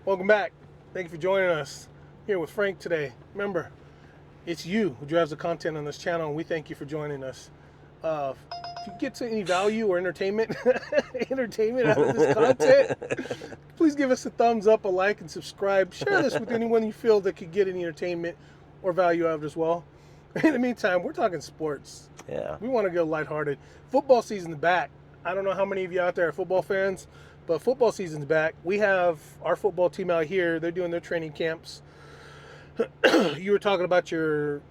Welcome back. Thank you for joining us here with Frank today. Remember, it's you who drives the content on this channel, and we thank you for joining us. If you get to any value or entertainment out of this content, please give us a thumbs up, a like, and subscribe. Share this with anyone you feel that could get any entertainment or value out of it as well. In the meantime, we're talking sports. Yeah. We want to go lighthearted. Football season's back. I don't know how many of you out there are football fans, but football season's back. We have our football team out here. They're doing their training camps. You were talking about your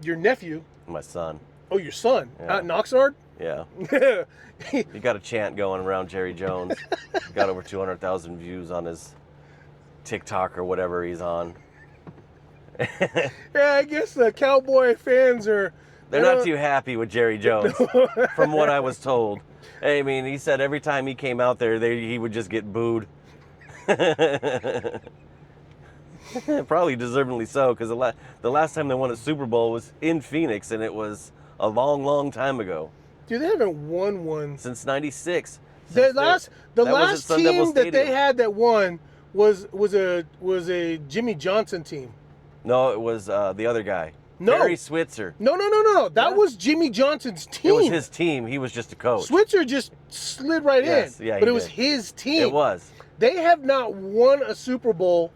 nephew. My son. Oh, your son. Yeah. Out in Oxnard? Yeah. Yeah. He got a chant going around Jerry Jones. Got over 200,000 views on his TikTok or whatever he's on. Yeah, I guess the Cowboy fans are... They're not too happy with Jerry Jones, from what I was told. I mean, he said every time he came out there, he would just get booed. Probably deservedly so, because the last time they won a Super Bowl was in Phoenix, and it was a long, long time ago. Dude, they haven't won one. Since '96. The last team that they Stadium. had that won was a Jimmy Johnson team. No, it was the other guy. No. Barry Switzer. No. That was Jimmy Johnson's team. It was his team. He was just a coach. Switzer just slid right Yes, in. yeah, he but it was did. his team. It was. They have not won a Super Bowl.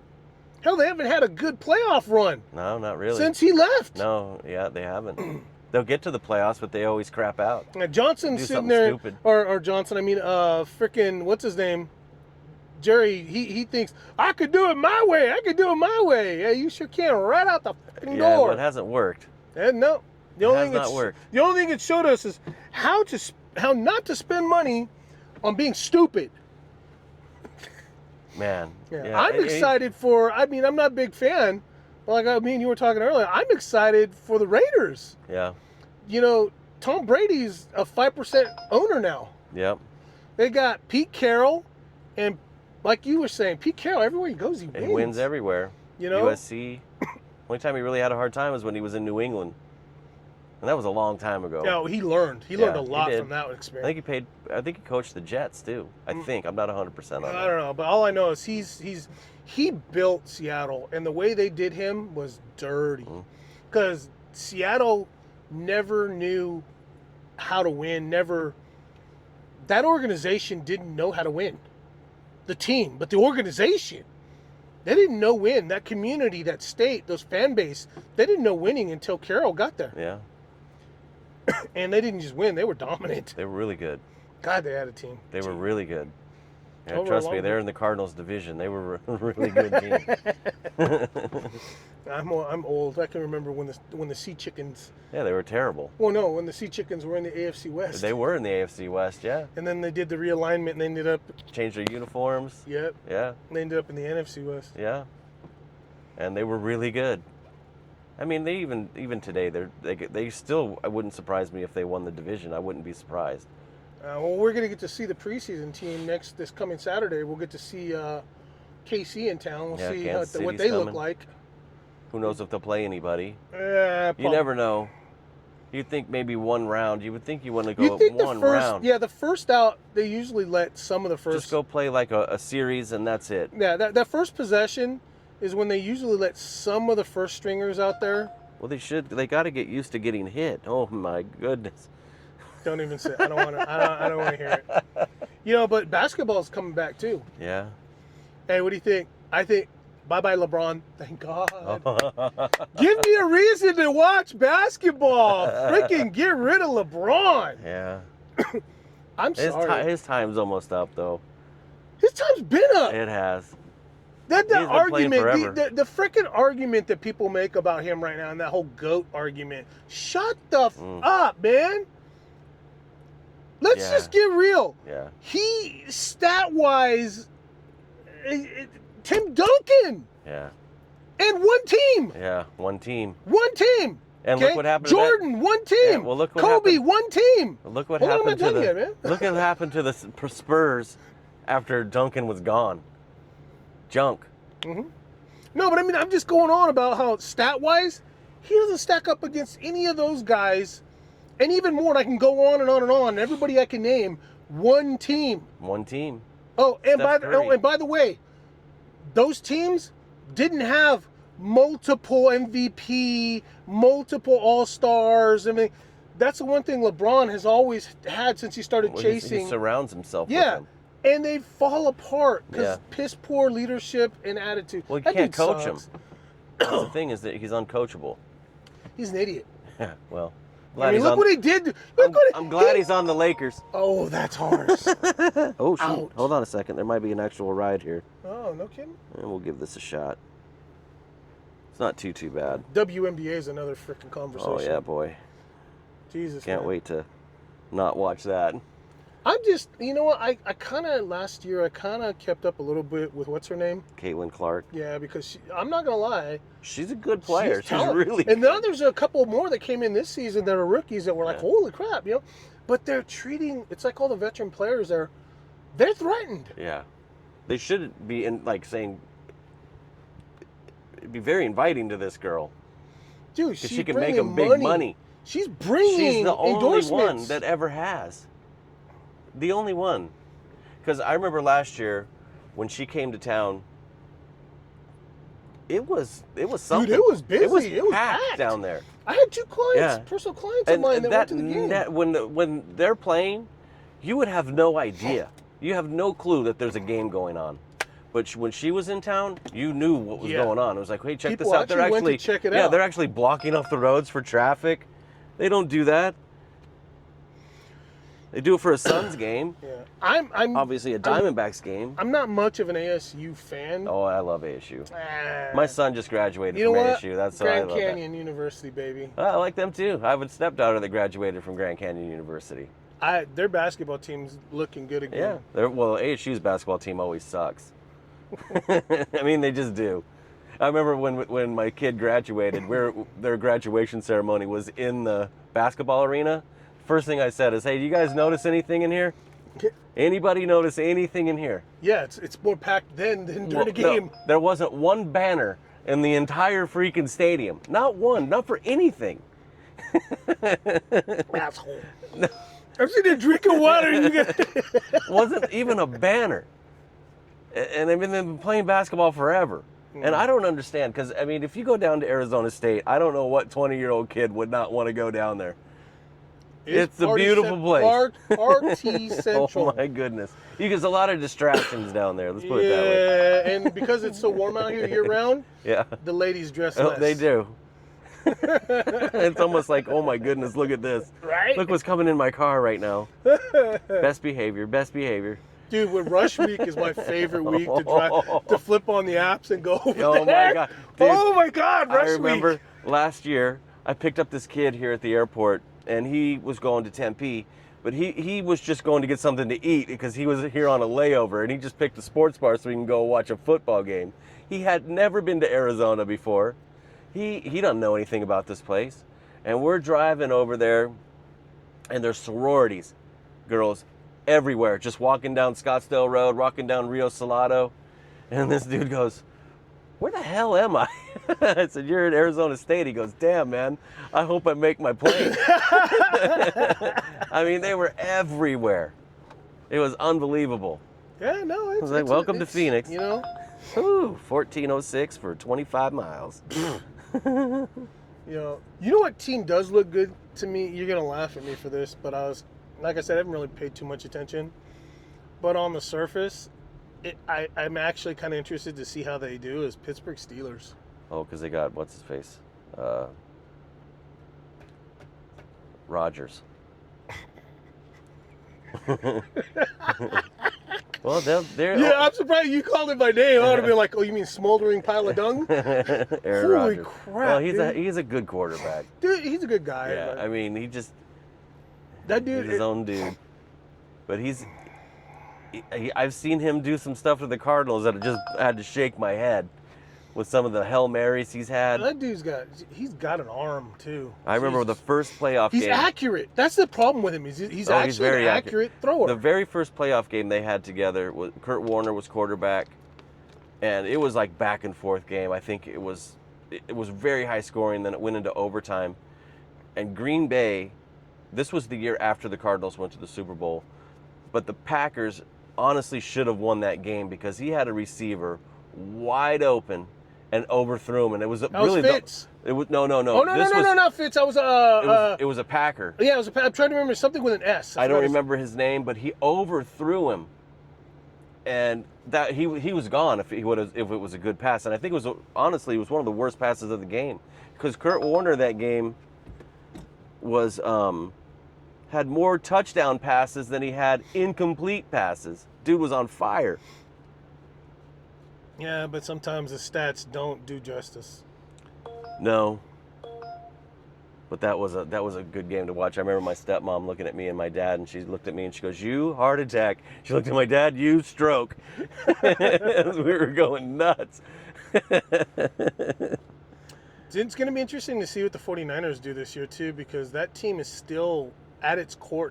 Hell, they haven't had a good playoff run No, not really. since he left. No, yeah, they haven't. They'll get to the playoffs, but they always crap out. Johnson's Do sitting something there, stupid. or Johnson. I mean, frickin' what's his name? Jerry. He thinks I could do it my way. I could do it my way. Yeah, you sure can. Right out the fucking Yeah, door. but it hasn't worked. And no, the It only has thing not it's- worked. The only thing it showed us is how not to spend money on being stupid. Man. Yeah, I'm excited for. I mean, I'm not a big fan, but like I mean, you were talking earlier. I'm excited for the Raiders. Yeah. You know, Tom Brady's a 5% owner now. Yep. They got Pete Carroll, and like you were saying, Pete Carroll everywhere he goes, he wins. He wins everywhere. You know, USC. Only time he really had a hard time was when he was in New England. And that was a long time ago. No, he learned. He learned a he lot did. from that experience. I think he coached the Jets too. I think. I'm not 100% on that. I don't know, but all I know is he built Seattle, and the way they did him was dirty, because Seattle never knew how to win. That organization didn't know how to win. The team, but the organization, they didn't know win. That community, that state, those fan base, they didn't know winning until Carroll got there. Yeah. And they didn't just win; they were dominant. They were really good. God, they had a team. They were really good. Yeah, Over a trust me, long- they're in the Cardinals division. They were a really good team. I'm old. I can remember when the Sea Chickens. Yeah, they were terrible. Well, no, when the Sea Chickens were in the AFC West. They were in the AFC West, yeah. And then they did the realignment, and they ended up. Changed their uniforms. Yep. Yeah, They ended up in the NFC West. yeah. And they were really good. I mean, they even today they still. I wouldn't surprise me if they won the division. I wouldn't be surprised. Well, we're gonna get to see the preseason team this coming Saturday. We'll get to see KC in town. We'll Yeah, see Kansas what City's they look coming. like. Who knows if they'll play anybody? You You never know. You'd think maybe one round. You would think you want to go You think one the first? round. Yeah, the first out. They usually let some of the first. Just go play like a series and that's it. Yeah, that first possession is when they usually let some of the first stringers out there. Well, they should. They got to get used to getting hit. Oh my goodness. Don't even say. I don't want to. I don't want to hear it. You know, but basketball's coming back too. Yeah. Hey, what do you think? I think bye-bye LeBron. Thank God. Give me a reason to watch basketball. Freaking get rid of LeBron. Yeah. I'm sorry. His time's almost up though. His time's been up. It has. The He's been playing argument, forever. the freaking argument that people make about him right now, and that whole GOAT argument. Shut the up, man. Let's Yeah. just get real. Yeah. He, stat-wise, Tim Duncan, Yeah. and one team. Yeah. One team. One team. And okay? look what happened to Jordan, one team. Yeah, well, look what Kobe, happened. one team. Look what Hold on, I'm happened not to done the. yet, man. Look what happened to the Spurs after Duncan was gone. Junk. No, but I mean, I'm just going on about how stat-wise, he doesn't stack up against any of those guys, and even more. And I can go on and on and on. Everybody I can name, one team. One team. Oh, and Steph Curry. by the way, those teams didn't have multiple MVP, multiple All-Stars. I mean, that's the one thing LeBron has always had since he started Well, chasing. He surrounds himself with Yeah. them. And they fall apart because Yeah. piss poor leadership and attitude. Well, you That can't dude coach sucks. him. The thing is that he's uncoachable. He's an idiot. Yeah, well, I mean, look what he did. Look what I'm glad he's on the Lakers. Oh, that's harsh. Oh, shoot. Ouch. Hold on a second. There might be an actual ride here. Oh, no kidding. And we'll give this a shot. It's not too bad. WNBA is another freaking conversation. Oh, yeah, boy. Jesus. Can't man. wait to not watch that. I'm just, you know what? I kind of, last year, I kind of kept up a little bit with what's her name? Caitlin Clark. Yeah, because I'm not going to lie. She's a good player. She's talented. really And good. now there's a couple more that came in this season that are rookies that were like, Yeah. holy crap, you know? But they're treating, it's like all the veteran players, they're threatened. Yeah. They should be saying, it'd be very inviting to this girl. Dude, Because she's she can make bringing them big money. She's bringing She's the only endorsements. one that ever has. The only one. Because I remember last year when she came to town, it was something. Dude, it was busy. It was It was packed packed. down there. I had 2 clients, Yeah. personal clients of mine that went to the game. When they're playing, you would have no idea. You have no clue that there's a game going on. But when she was in town, you knew what was Yeah. going on. It was like, hey, check People this out. They're actually went actually to check it yeah, out. they're actually blocking off the roads for traffic. They don't do that. They do it for a Suns game. Yeah, I'm Obviously, a Diamondbacks game. I'm not much of an ASU fan. Oh, I love ASU. Ah. My son just graduated You know from what? ASU. That's why I Grand love that. Canyon University, baby. I like them too. I have a stepdaughter that graduated from Grand Canyon University. Their basketball team's looking good again. Yeah. Well, ASU's basketball team always sucks. I mean, they just do. I remember when my kid graduated, their graduation ceremony was in the basketball arena. First thing I said is, hey, do you guys notice anything in here? Anybody notice anything in here? Yeah, it's more packed then than during the Well, game. no, there wasn't one banner in the entire freaking stadium. Not one. Not for anything. Asshole. I'm sitting there drinking water. And you got Wasn't even a banner. And I mean, they've been playing basketball forever. And I don't understand, because, I mean, if you go down to Arizona State, I don't know what 20-year-old kid would not want to go down there. It's a Party beautiful place. Party Central. Oh, my goodness. There's a lot of distractions down there. Let's put it that way. Yeah, and because it's so warm out here year-round, Yeah. the ladies dress Oh, less. they do. It's almost like, oh, my goodness, look at this. Right? Look what's coming in my car right now. Best behavior, best behavior. Dude, when Rush Week is my favorite week to drive, to flip on the apps and go over Oh, my there. God. Dude, Oh, my God, Rush I remember Week. last year, I picked up this kid here at the airport, and he was going to Tempe, but he was just going to get something to eat because he was here on a layover, and he just picked a sports bar so he can go watch a football game. He had never been to Arizona before. He doesn't know anything about this place. And we're driving over there, and there's sororities, girls everywhere, just walking down Scottsdale Road, walking down Rio Salado. And this dude goes, where the hell am I? I said, you're in Arizona State. He goes, damn, man, I hope I make my plane. I mean, they were everywhere. It was unbelievable. Yeah, no, it's was like, welcome to Phoenix. You know, Ooh, 1406 for 25 miles. you know what team does look good to me? You're gonna laugh at me for this, but like I said, I haven't really paid too much attention. But on the surface, I'm actually kind of interested to see how they do. Is Pittsburgh Steelers? Oh, because they got, what's his face? Rogers. Well, they're Yeah, I'm surprised you called it by name. I would have been like, oh, you mean smoldering pile of dung? Aaron Holy Rodgers. crap, Well, dude. he's a good quarterback. Dude, he's a good guy. Yeah, but I mean, that dude, he's his own dude. But I've seen him do some stuff to the Cardinals that just had to shake my head with some of the Hail Marys he's had. that dude's got an arm too. I remember the Jesus. first playoff He's game. accurate. That's the problem with him. He's Oh, actually he's very an accurate thrower. The very first playoff game they had together, Kurt Warner was quarterback, and it was like back and forth game. I think it was very high scoring. Then it went into overtime, and Green Bay. This was the year after the Cardinals went to the Super Bowl, but the Packers honestly should have won that game because he had a receiver wide open and overthrew him, and it was That really was Fitz. It was no. Oh, no, This was, not Fitz. I was, it was a Packer. yeah, I'm trying to remember something with an S. I don't remember his name, but he overthrew him, and that he was gone if it was a good pass. And I think honestly it was one of the worst passes of the game, because Kurt Warner that game was had more touchdown passes than he had incomplete passes. Dude was on fire. Yeah, but sometimes the stats don't do justice. No. But that was a good game to watch. I remember my stepmom looking at me and my dad, and she looked at me and she goes, "You heart attack." She looked at my dad, "You stroke." We were going nuts. It's going to be interesting to see what the 49ers do this year too, because that team is still at its core.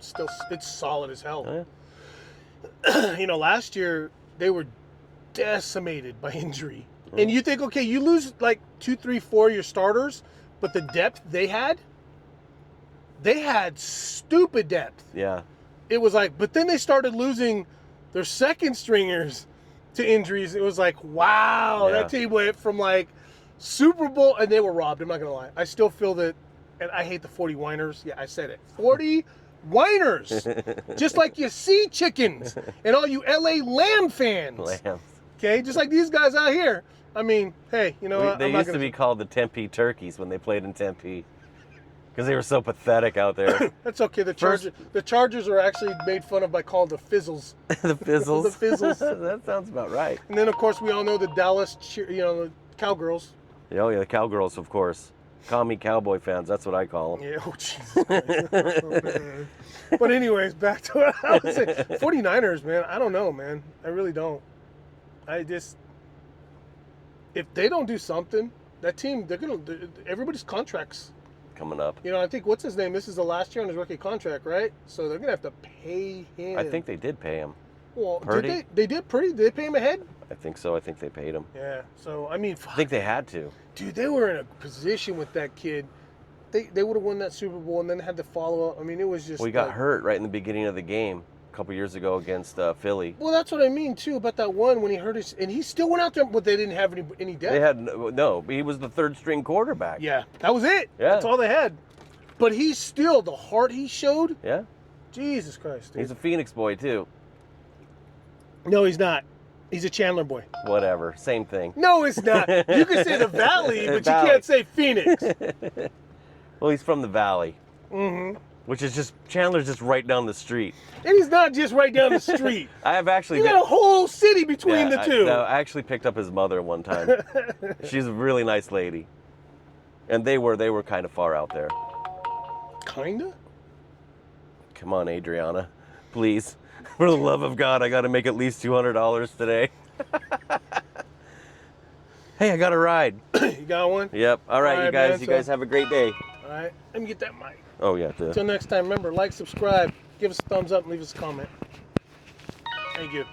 It's solid as hell. Oh, You know, last year they were decimated by injury, and you think, okay, you lose like 2, 3, 4 of your starters, but the depth they had stupid depth. yeah. It was like, but then they started losing their second stringers to injuries. It was like, wow, Yeah. that team went from like Super Bowl, and they were robbed. I'm not gonna lie. I still feel that, and I hate the 40 whiners. Yeah, I said it. 40 whiners, just like you see chickens and all you LA Lamb fans. Lambs. Okay, just like these guys out here. I mean, hey, you know what? They I'm not used to gonna- be called the Tempe Turkeys when they played in Tempe, because they were so pathetic out there. That's okay. The First- Chargers are actually made fun of by called the Fizzles. The Fizzles. The Fizzles. That sounds about right. And then of course we all know the Dallas, the Cowgirls. Oh yeah, the Cowgirls, of course. Call me Cowboy fans. That's what I call them. Yeah, oh Jesus Christ. But anyways, back to what I was saying. 49ers, man, I don't know, man. I really don't. If they don't do something, that team, everybody's contracts. Coming up. You know, I think, what's his name? This is the last year on his rookie contract, right? So they're going to have to pay him. I think they did pay him. Well, Purdy? did they? They did Purdy? Did they pay him ahead? I think so. I think they paid him. Yeah. So, I mean, I think they had to. dude, they were in a position with that kid. They would have won that Super Bowl and then had to follow up. I mean, it was just. Well, he got like- hurt right in the beginning of the game a couple years ago against Philly. Well, that's what I mean too about that one when he hurt his, and he still went out there, but they didn't have any depth. They had no. He was the third string quarterback. Yeah, that was it. Yeah. That's all they had. But he's still the heart he showed. Yeah. Jesus Christ, dude. He's a Phoenix boy too. No, he's not. He's a Chandler boy. Whatever. Same thing. No, it's not. You can say the Valley, but Valley. you can't say Phoenix. Well, he's from the Valley, Mm-hmm. which is just Chandler's just right down the street. And he's not just right down the street. I have actually. You got a whole city between the two. I actually picked up his mother one time. She's a really nice lady, and they were kind of far out there. Kinda. Come on, Adriana, please, for the love of God, I got to make at least $200 today. Hey, I got a ride. You got one? Yep. All right, All you right, guys. man, You so- guys have a great day. All right. Let me get that mic. Oh yeah. Until next time, remember, like, subscribe, give us a thumbs up, and leave us a comment. Thank you.